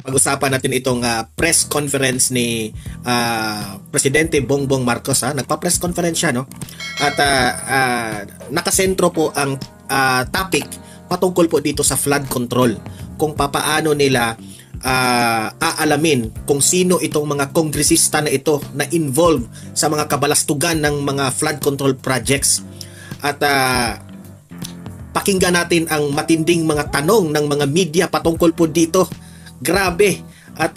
Pag-usapan natin itong press conference ni Presidente Bongbong Marcos. Nagpa-press conference siya, no? At nakasentro po ang topic patungkol po dito sa flood control. Kung papaano nila aalamin kung sino itong mga kongresista na ito na involved sa mga kabalastugan ng mga flood control projects. At pakinggan natin ang matinding mga tanong ng mga media patungkol po dito. Grabe. At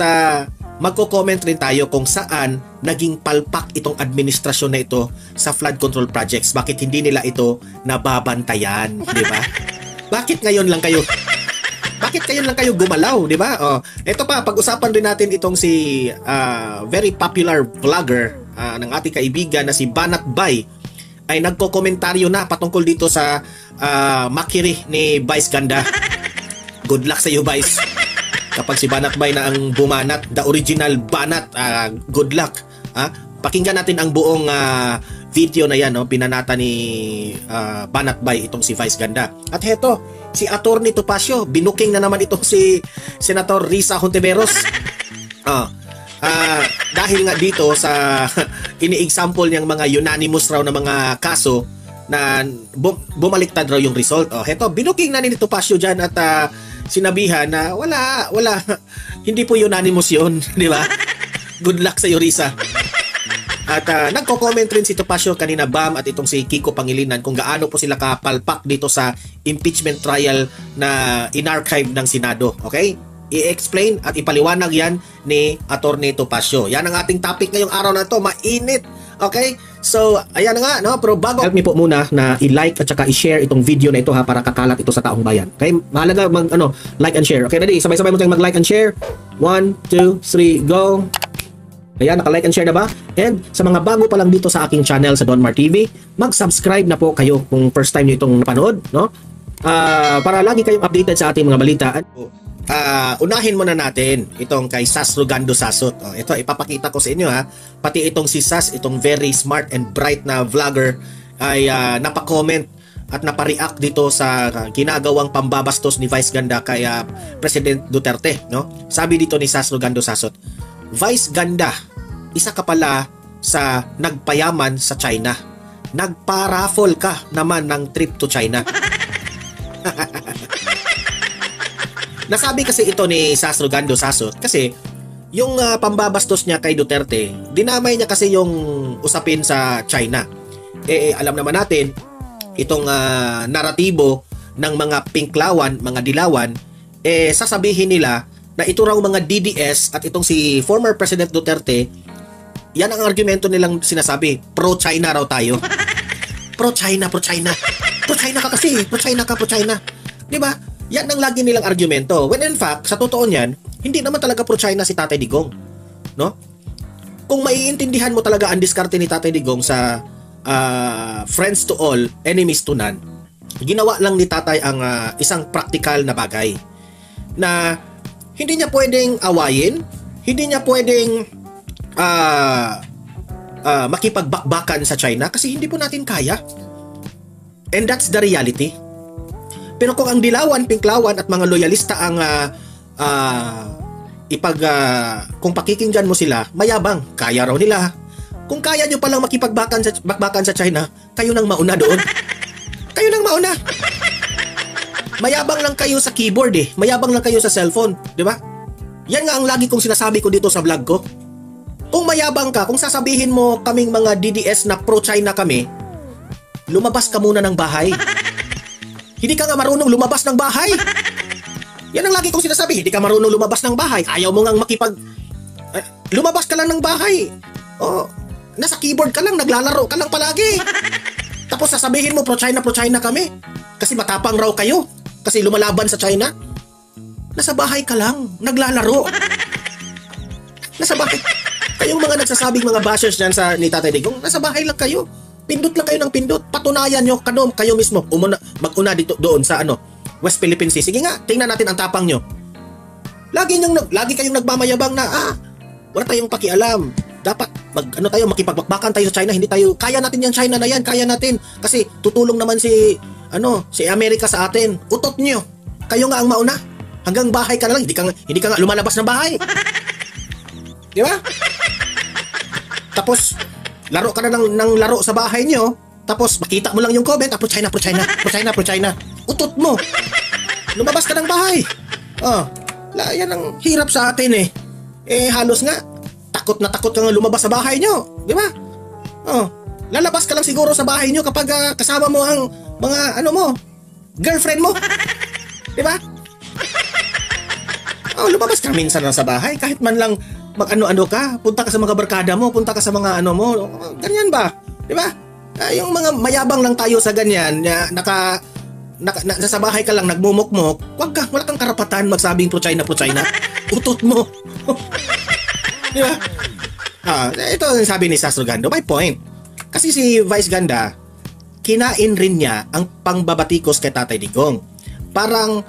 magko-comment rin tayo kung saan naging palpak itong administrasyon na ito sa flood control projects. Bakit hindi nila ito nababantayan, di ba? Bakit ngayon lang kayo gumalaw, di ba? Ito pa, pag-usapan rin natin itong si very popular vlogger ng ating kaibigan na si Banat Bay ay nagko-komentaryo na patungkol dito sa makiri ni Vice Ganda. Good luck sa iyo, Vice. Kapag si Banat Bay na ang bumanat, the original Banat, good luck. Pakinggan natin ang buong video na yan, no? Pinanata ni Banat Bay itong si Vice Ganda. At heto, si Atty. Topacio, binuking na naman itong si Senator Risa Hontiveros. Dahil nga dito sa ini-example niyang mga unanimous raw na mga kaso na bumaliktad raw yung result. Heto, binuking na ni Topacio dyan at sinabihan na wala, hindi po unanimous yun, di ba? Good luck sa iyo, Risa. At nagko-comment rin si Topacio kanina, Bam, at itong si Kiko Pangilinan kung gaano po sila kapalpak dito sa impeachment trial na in-archive ng Senado. Okay? I-explain at ipaliwanag yan ni Atty. Topacio. Yan ang ating topic ngayong araw na to. Mainit. Okay? So, ayan na nga, no? Pero bago, help me po muna na i-like at saka i-share itong video na ito para kakalat ito sa taong bayan. Okay? Mahalaga like and share. Okay, ready? Sabay-sabay mo tayong mag-like and share. 1, 2, 3, go! Ayan, naka-like and share na ba? And sa mga bago pa lang dito sa aking channel sa Donmar TV, mag-subscribe na po kayo kung first time nyo itong napanood, no? Para lagi kayong updated sa ating mga balita. Unahin muna natin itong kay Sas Rugando Sasot. Ito, ipapakita ko sa inyo, pati itong si Sas, itong very smart and bright na vlogger ay napakomment at napareact dito sa ginagawang pambabastos ni Vice Ganda kay President Duterte, no? Sabi dito ni Sas Rugando Sasot, Vice Ganda, isa ka pala sa nagpayaman sa China. Nagpa-raffle ka naman ng trip to China. Nasabi kasi ito ni Sas Rugando Sasot kasi yung pambabastos niya kay Duterte, dinamay niya kasi yung usapin sa China. Alam naman natin, itong naratibo ng mga pinklawan, mga dilawan, sasabihin nila na ito raw mga DDS at itong si former President Duterte, yan ang argumento nilang sinasabi, pro-China raw tayo. Pro-China, pro-China. Pro-China ka kasi, pro-China ka, pro-China. Diba? Yan ang lagi nilang argumento. When in fact, sa totoo niyan, hindi naman talaga pro-China si Tatay Digong. No? Kung maiintindihan mo talaga ang diskarte ni Tatay Digong sa friends to all, enemies to none, ginawa lang ni Tatay ang isang practical na bagay na hindi niya pwedeng awayin, hindi niya pwedeng makipagbakbakan sa China kasi hindi po natin kaya. And that's the reality. Pero kung ang dilawan, pinklawan at mga loyalista ang kung pakikinggan mo sila, mayabang, kaya raw nila. Kung kaya nyo palang makipagbakan sa China, kayo nang mauna doon. Kayo nang mauna. Mayabang lang kayo sa keyboard Mayabang lang kayo sa cellphone, di ba? Yan nga ang lagi kong sinasabi ko dito sa vlog ko. Kung mayabang ka, kung sasabihin mo kaming mga DDS na pro-China kami, lumabas ka muna ng bahay. Hindi ka nga marunong lumabas ng bahay. Yan ang lagi kong sinasabi. Hindi ka marunong lumabas ng bahay. Ayaw mo ngang lumabas ka lang ng bahay. Nasa keyboard ka lang, naglalaro ka lang palagi. Tapos sasabihin mo pro-China kami. Kasi matapang raw kayo. Kasi lumalaban sa China. Nasa bahay ka lang, naglalaro. Nasa bahay. Kayong mga nagsasabing mga bashers dyan ni Tatay Digong, nasa bahay lang kayo. Pindot lang kayo ng pindot. Patunayan nyo, kayo mismo, mag-una dito doon sa West Philippine Sea. Sige nga, tingnan natin ang tapang nyo. Lagi kayong nagmamayabang na, wala tayong pakialam. Dapat, makipagbakbakan tayo sa China. Hindi tayo, kaya natin yung China na yan, kaya natin. Kasi tutulong naman si Amerika sa atin. Utot nyo. Kayo nga ang mauna. Hanggang bahay ka na lang, hindi ka nga lumalabas ng bahay. Di ba? Tapos, laro ka na ng laro sa bahay nyo, tapos makita mo lang yung comment, pro China, pro China, pro China, pro China. Utot mo. Lumabas ka ng bahay. Yan ang hirap sa atin eh. Halos nga, takot na takot kang lumabas sa bahay nyo. Di ba? Lalabas ka lang siguro sa bahay nyo kapag kasama mo ang mga girlfriend mo. Di ba? Lumabas ka minsan lang sa bahay kahit man lang mag-ano-ano ka, punta ka sa mga barkada mo, punta ka sa mga mo, ganyan ba? Di ba? Yung mga mayabang lang tayo sa ganyan, nasa bahay ka lang nagmumukmok, wala kang karapatan magsabing pro China, pro China. Utot mo. Di ba? Ito ang sabi ni Sastro Gando, my point. Kasi si Vice Ganda, kinain rin niya ang pangbabatikos kay Tatay Digong. Parang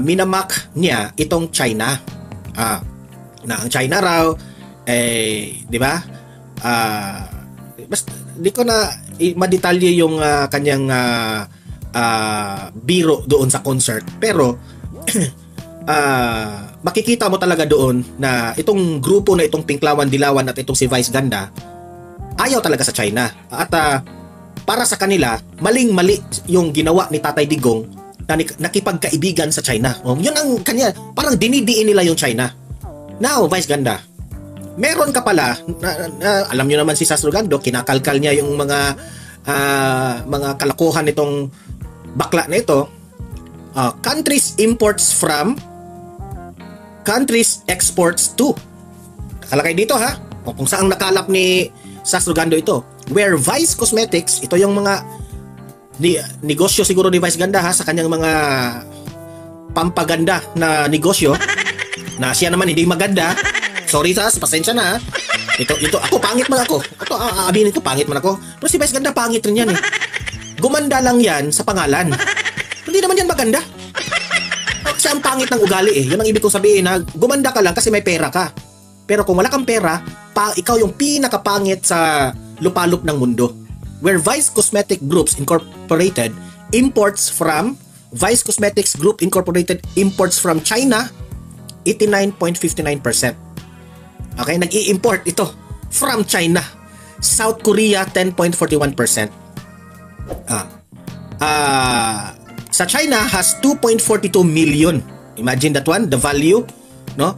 minamak niya itong China. Na ang China raw, di ba? Basta, di ko na madetalye yung kanyang biro doon sa concert. Pero, makikita mo talaga doon na itong grupo na itong Pinklawan Dilawan at itong si Vice Ganda, ayaw talaga sa China. At para sa kanila, maling-mali yung ginawa ni Tatay Digong na nakipagkaibigan sa China. Yun ang kanya, parang dinidiin nila yung China. Now, Vice Ganda, meron ka pala, alam nyo naman si Sastro Gando, kinakalkal niya yung mga kalakuhan nitong bakla na ito. Countries imports from, countries exports to. Nakalagay dito ha, kung saan nakalap ni Sastro Gando ito. Where Vice Cosmetics, ito yung mga negosyo siguro ni Vice Ganda ha, sa kanyang mga pampaganda na negosyo. Na siya naman hindi maganda. Sorry pasensya na. Ito ako pangit man ako. Ito aabinin ko pangit man ako. Pero si Vice Ganda pangit rin yan eh. Gumanda lang yan sa pangalan. Hindi naman yan maganda. Siya ang pangit ng ugali eh. Yun ang ibig kong sabihin na gumanda ka lang kasi may pera ka. Pero kung wala kang pera, ikaw yung pinakapangit sa lupalop ng mundo. Where Vice Cosmetic Groups Incorporated imports from Vice Cosmetics Group Incorporated imports from China 89.59%. Okay, nag-i-import ito from China. South Korea 10.41%. Sa China has 2.42 million. Imagine that one, the value, no?